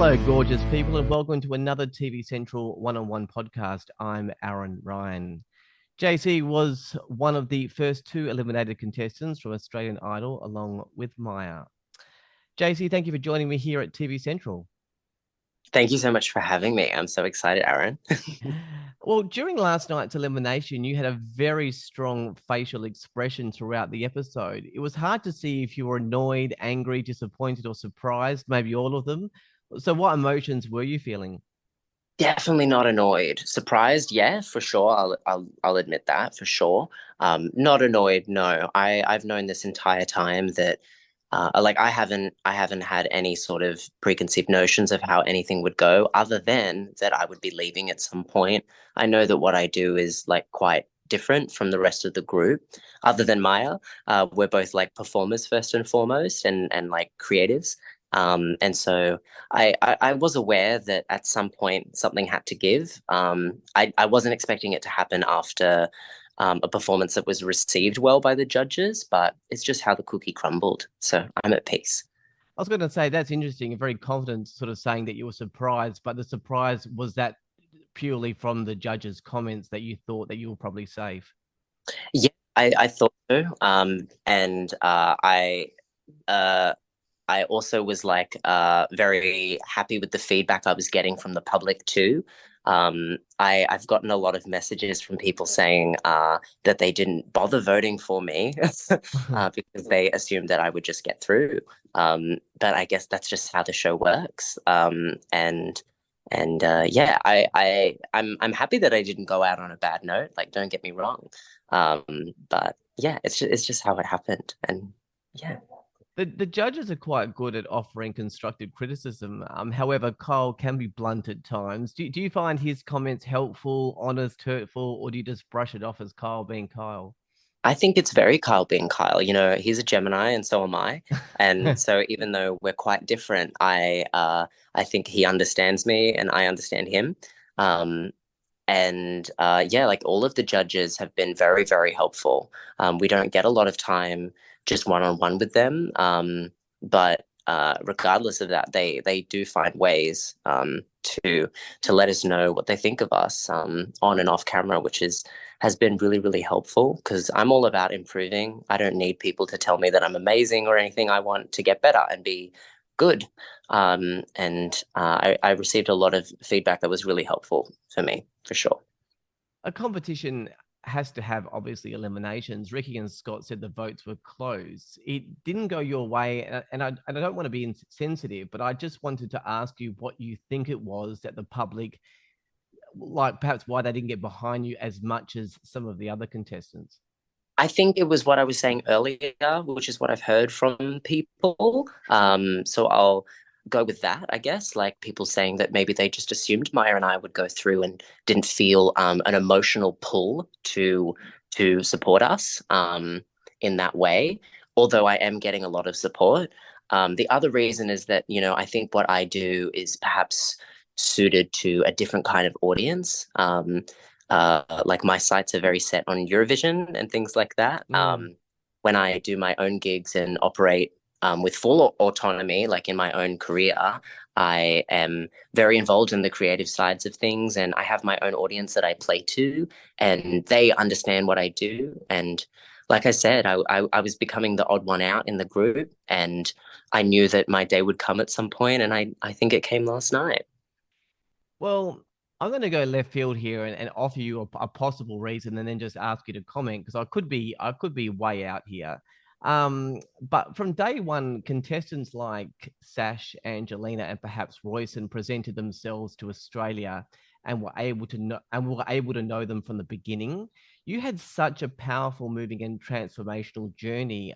Hello, gorgeous people, and welcome to another TV Central one-on-one podcast. I'm Aaron Ryan. Jasey was one of the first two eliminated contestants from Australian Idol, along with Maya. Jasey, thank you for joining me here at TV Central. Thank you so much for having me. I'm so excited, Aaron. Well, during last night's elimination, you had a very strong facial expression throughout the episode. It was hard to see if you were annoyed, angry, disappointed, or surprised, maybe all of them. So what emotions were you feeling? Definitely not annoyed. Surprised, yeah, for sure. I'll admit that for sure. Not annoyed, no. I've known this entire time that I haven't had any sort of preconceived notions of how anything would go, other than that I would be leaving at some point. I know that what I do is like quite different from the rest of the group, other than Maya. We're both like performers first and foremost, and like creatives. And so I was aware that at some point something had to give. I wasn't expecting it to happen after a performance that was received well by the judges, but it's just how the cookie crumbled. So I'm at peace. I was going to say that's interesting. You're very confident, sort of saying that you were surprised, but the surprise was that purely from the judges' comments that you thought that you were probably safe. Yeah, I thought so. And uh, I also was like very happy with the feedback I was getting from the public too. I've gotten a lot of messages from people saying that they didn't bother voting for me because they assumed that I would just get through. But I guess that's just how the show works. And yeah, I'm happy that I didn't go out on a bad note. Like, don't get me wrong. But yeah, it's just how it happened. And yeah. The judges are quite good at offering constructive criticism. However, Kyle can be blunt at times. Do you find his comments helpful, honest, hurtful, or do you just brush it off as Kyle being Kyle? I think it's very Kyle being Kyle. You know, he's a Gemini and so am I. And so even though we're quite different, I think he understands me and I understand him. Um, and yeah, like all of the judges have been very, very helpful. We don't get a lot of time just one on one with them. But regardless of that, they do find ways to let us know what they think of us on and off camera, which has been really, really helpful because I'm all about improving. I don't need people to tell me that I'm amazing or anything. I want to get better and be good. And I received a lot of feedback that was really helpful for me, for sure. A competition has to have obviously eliminations. Ricky and Scott said the votes were close. It didn't go your way, and I don't want to be insensitive, but I just wanted to ask you what you think it was that the public, like perhaps why they didn't get behind you as much as some of the other contestants. I think it was what I was saying earlier, which is what I've heard from people. So I'll go with that, I guess. Like people saying that maybe they just assumed Maya and I would go through and didn't feel an emotional pull to support us in that way. Although I am getting a lot of support. The other reason is that, you know, I think what I do is perhaps suited to a different kind of audience. Like my sights are very set on Eurovision and things like that. Mm. When I do my own gigs and operate with full autonomy, like in my own career, I am very involved in the creative sides of things, and I have my own audience that I play to, and they understand what I do. And like I said, I was becoming the odd one out in the group, and I knew that my day would come at some point, and I think it came last night. Well, I'm going to go left field here and offer you a possible reason, and then just ask you to comment because I could be way out here. But from day one, contestants like Sash, Angelina, and perhaps Royson presented themselves to Australia and were able to know them from the beginning. You had such a powerful, moving, and transformational journey.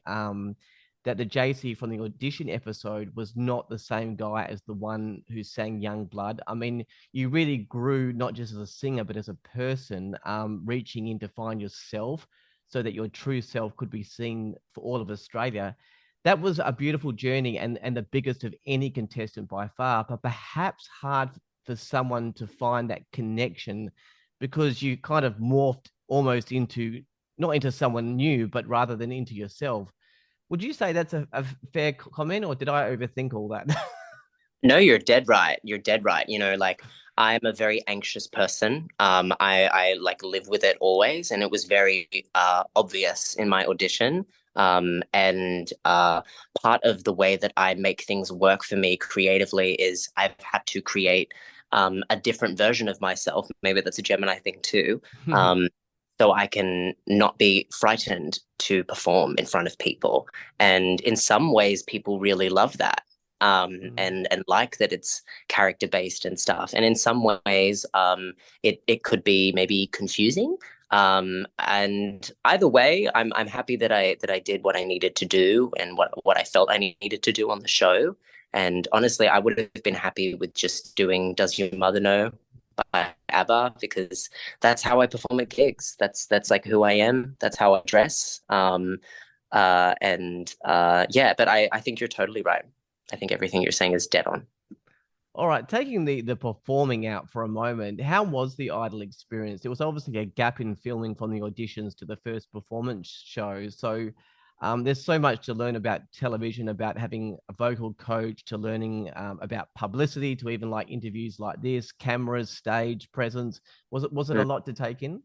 That the JC from the audition episode was not the same guy as the one who sang Young Blood. I mean, you really grew not just as a singer, but as a person, reaching in to find yourself so that your true self could be seen for all of Australia. That was a beautiful journey and the biggest of any contestant by far, but perhaps hard for someone to find that connection because you kind of morphed almost into, not into someone new, but rather than into yourself. Would you say that's a fair comment, or did I overthink all that? No, you're dead right. You're dead right. Like I'm a very anxious person. I like live with it always, and it was very obvious in my audition. And part of the way that I make things work for me creatively is I've had to create a different version of myself. Maybe that's a Gemini thing too. Um, so I can not be frightened to perform in front of people. And in some ways, people really love that. And like that it's character based and stuff. And in some ways, it could be maybe confusing. And either way, I'm happy that I did what I needed to do and what I felt I needed to do on the show. And honestly, I would have been happy with just doing "Does Your Mother Know" by ABBA, because that's how I perform at gigs. That's like who I am. That's how I dress. Yeah, but I think you're totally right. I think everything you're saying is dead on. All right, taking the performing out for a moment, how was the Idol experience? There was obviously a gap in filming from the auditions to the first performance show. So there's so much to learn about television, about having a vocal coach, to learning about publicity, to even like interviews like this, cameras, stage presence. Was it a lot to take in?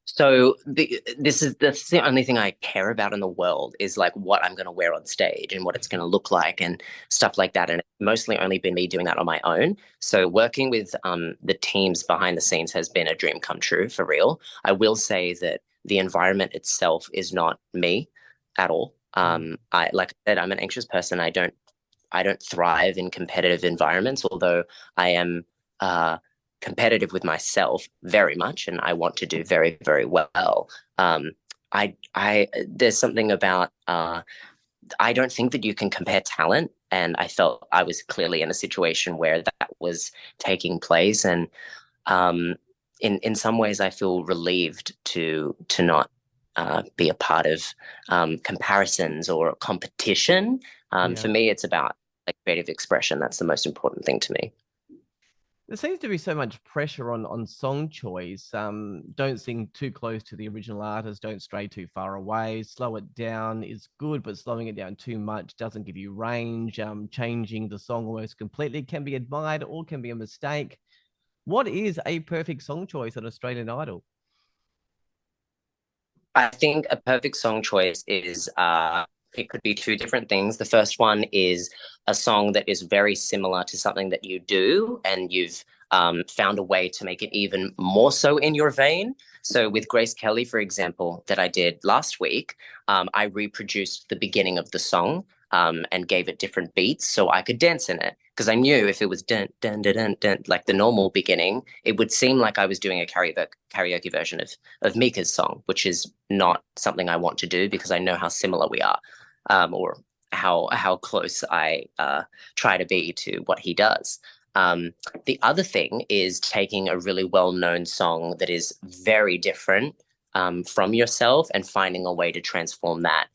So this is the only thing I care about in the world is like what I'm going to wear on stage and what it's going to look like and stuff like that. And it's mostly only been me doing that on my own. So working with the teams behind the scenes has been a dream come true for real. I will say that the environment itself is not me at all. I like I said, I'm an anxious person. I don't thrive in competitive environments, although I am competitive with myself very much, and I want to do very, very well. There's something about I don't think that you can compare talent, and I felt I was clearly in a situation where that was taking place, and in some ways, I feel relieved to not be a part of comparisons or competition. For Yeah. me, it's about like creative expression. That's the most important thing to me. There seems to be so much pressure on song choice. Don't sing too close to the original artist. Don't stray too far away. Slow it down is good, but slowing it down too much doesn't give you range. Changing the song almost completely can be admired or can be a mistake. What is a perfect song choice on Australian Idol? I think a perfect song choice is it could be two different things. The first one is a song that is very similar to something that you do, and you've found a way to make it even more so in your vein. So with Grace Kelly, for example, that I did last week, I reproduced the beginning of the song and gave it different beats so I could dance in it. Because I knew if it was dun dun dun dun dun like the normal beginning, it would seem like I was doing a karaoke version of Mika's song, which is not something I want to do because I know how similar we are, or how close I try to be to what he does. The other thing is taking a really well-known song that is very different from yourself and finding a way to transform that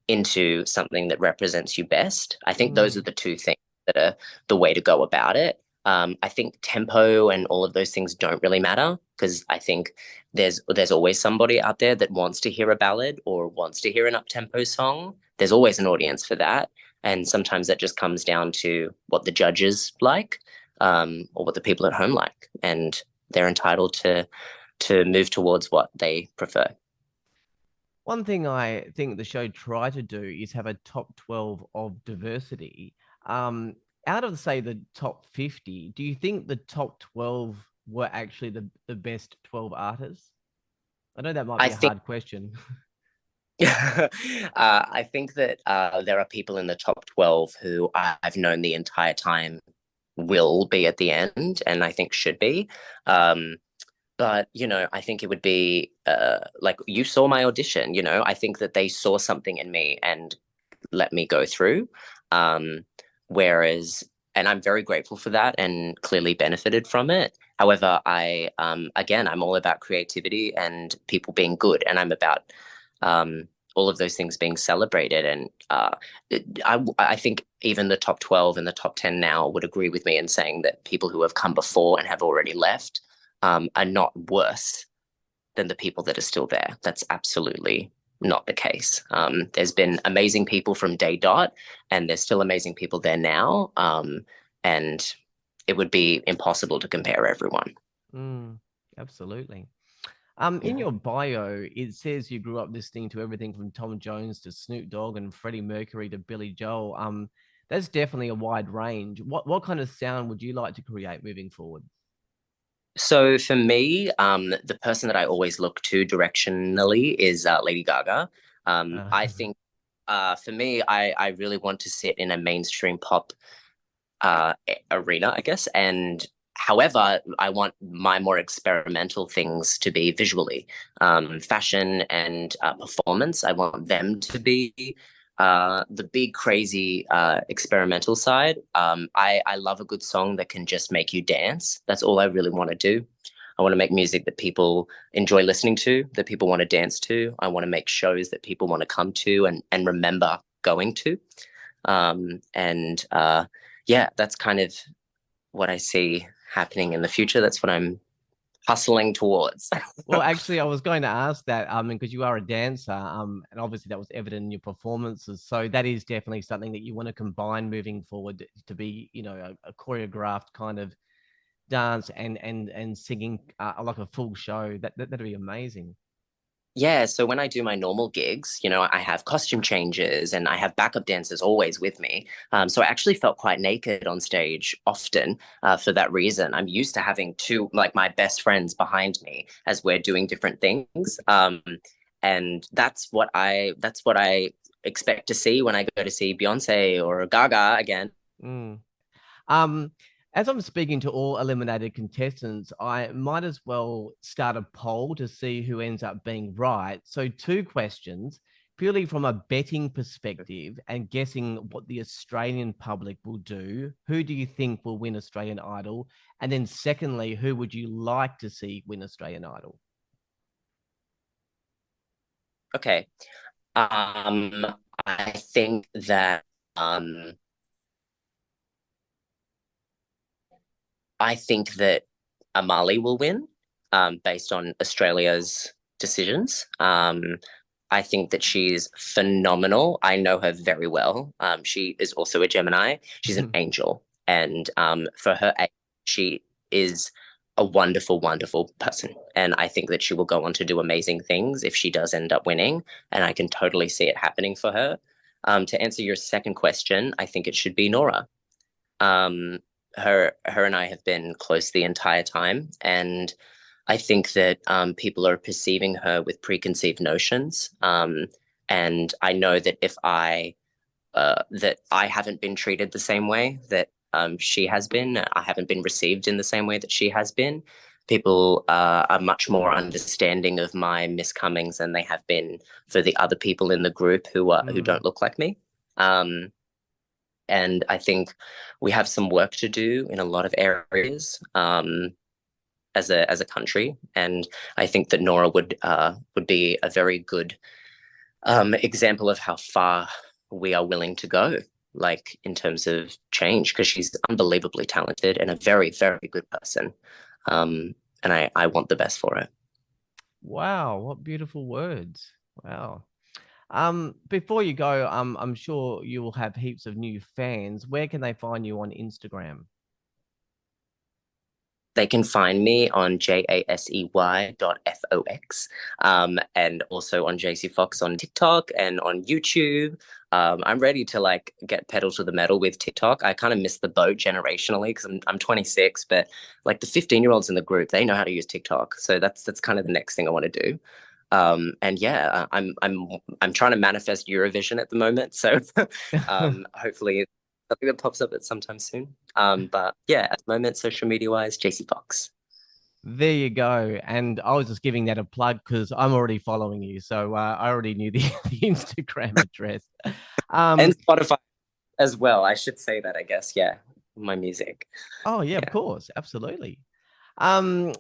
into something that represents you best. I think those are the two things that are the way to go about it. I think tempo and all of those things don't really matter because I think there's always somebody out there that wants to hear a ballad or wants to hear an up-tempo song. There's always an audience for that. And sometimes that just comes down to what the judges like, or what the people at home like. And they're entitled to move towards what they prefer. One thing I think the show tried to do is have a top 12 of diversity. Out of, say, the top 50, do you think the top 12 were actually the best 12 artists? I know that might be I a think hard question. I think that there are people in the top 12 who I've known the entire time will be at the end, and I think should be. But I think it would be like you saw my audition. I think that they saw something in me and let me go through. Whereas, and I'm very grateful for that and clearly benefited from it. However, again, I'm all about creativity and people being good, and I'm about all of those things being celebrated. And I think even the top 12 and the top 10 now would agree with me in saying that people who have come before and have already left are not worse than the people that are still there. That's absolutely not the case. There's been amazing people from day dot, and there's still amazing people there now. And it would be impossible to compare everyone. Absolutely. In Yeah. your bio, it says you grew up listening to everything from Tom Jones to Snoop Dogg and Freddie Mercury to Billy Joel. That's definitely a wide range. What kind of sound would you like to create moving forward? So for me, the person that I always look to directionally is Lady Gaga. Uh, I think for me, I really want to sit in a mainstream pop arena, I guess. And however, I want my more experimental things to be visually, fashion and performance. I want them to be the big, crazy experimental side. I love a good song that can just make you dance. That's all I really want to do. I want to make music that people enjoy listening to, that people want to dance to. I want to make shows that people want to come to and remember going to. And yeah, that's kind of what I see happening in the future. That's what I'm hustling towards. well, actually, I was going to ask that, because you are a dancer, and obviously that was evident in your performances. So that is definitely something that you want to combine moving forward to be, a choreographed kind of dance and singing like a full show. That'd be amazing. Yeah, so when I do my normal gigs, I have costume changes and I have backup dancers always with me. So I actually felt quite naked on stage often for that reason. I'm used to having two, like my best friends behind me as we're doing different things. And that's what I expect to see when I go to see Beyonce or Gaga again. Mm. Um, as I'm speaking to all eliminated contestants, I might as well start a poll to see who ends up being right. So, two questions, purely from a betting perspective and guessing what the Australian public will do. Who do you think will win Australian Idol? And then, secondly, who would you like to see win Australian Idol? Okay. Um, I think that um, I think that Amali will win based on Australia's decisions. I think that she's phenomenal. I know her very well. She is also a Gemini. She's an angel. And for her age, she is a wonderful, wonderful person. And I think that she will go on to do amazing things if she does end up winning. And I can totally see it happening for her. To answer your second question, I think it should be Nora. Um, her and I have been close the entire time, and I think that people are perceiving her with preconceived notions. And I know that if that I haven't been treated the same way that she has been, I haven't been received in the same way that she has been. People are much more understanding of my miscomings than they have been for the other people in the group who don't look like me. Um, and I think we have some work to do in a lot of areas as a country. And I think that Nora would be a very good example of how far we are willing to go, like in terms of change, because she's unbelievably talented and a very, very good person. And I want the best for her. Wow, what beautiful words. Wow. Before you go, I'm sure you will have heaps of new fans. Where can they find you on Instagram? They can find me on jasey.fox, and also on Jasey Fox on TikTok and on YouTube. I'm ready to like get pedal to the metal with TikTok. I kind of missed the boat generationally because I'm 26, but like the 15-year-olds in the group, they know how to use TikTok. So that's kind of the next thing I want to do. And yeah, I'm trying to manifest Eurovision at the moment. So hopefully something that pops up at sometime soon. But yeah, at the moment, social media wise, JC Fox. There you go. And I was just giving that a plug because I'm already following you. So I already knew the Instagram address. And Spotify as well. I should say that, I guess. Yeah, my music. Oh, yeah, of Yeah. course. Absolutely. Um,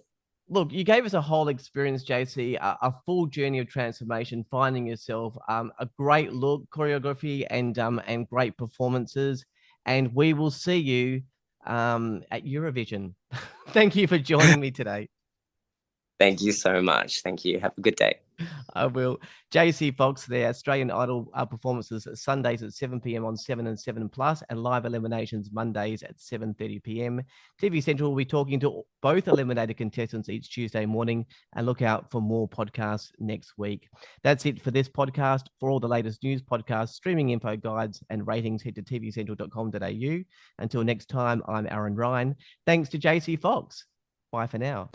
Look, you gave us a whole experience, JC, a full journey of transformation, finding yourself, a great look, choreography, and great performances. And we will see you at Eurovision. Thank you for joining me today. Thank you so much. Thank you. Have a good day. I will. Jasey Fox, their Australian Idol performances Sundays at 7 p.m. on 7 and 7 Plus, and live eliminations Mondays at 7:30 p.m. TV Central will be talking to both eliminated contestants each Tuesday morning, and look out for more podcasts next week. That's it for this podcast. For all the latest news, podcasts, streaming info, guides, and ratings, head to tvcentral.com.au. Until next time, I'm Aaron Ryan. Thanks to Jasey Fox. Bye for now.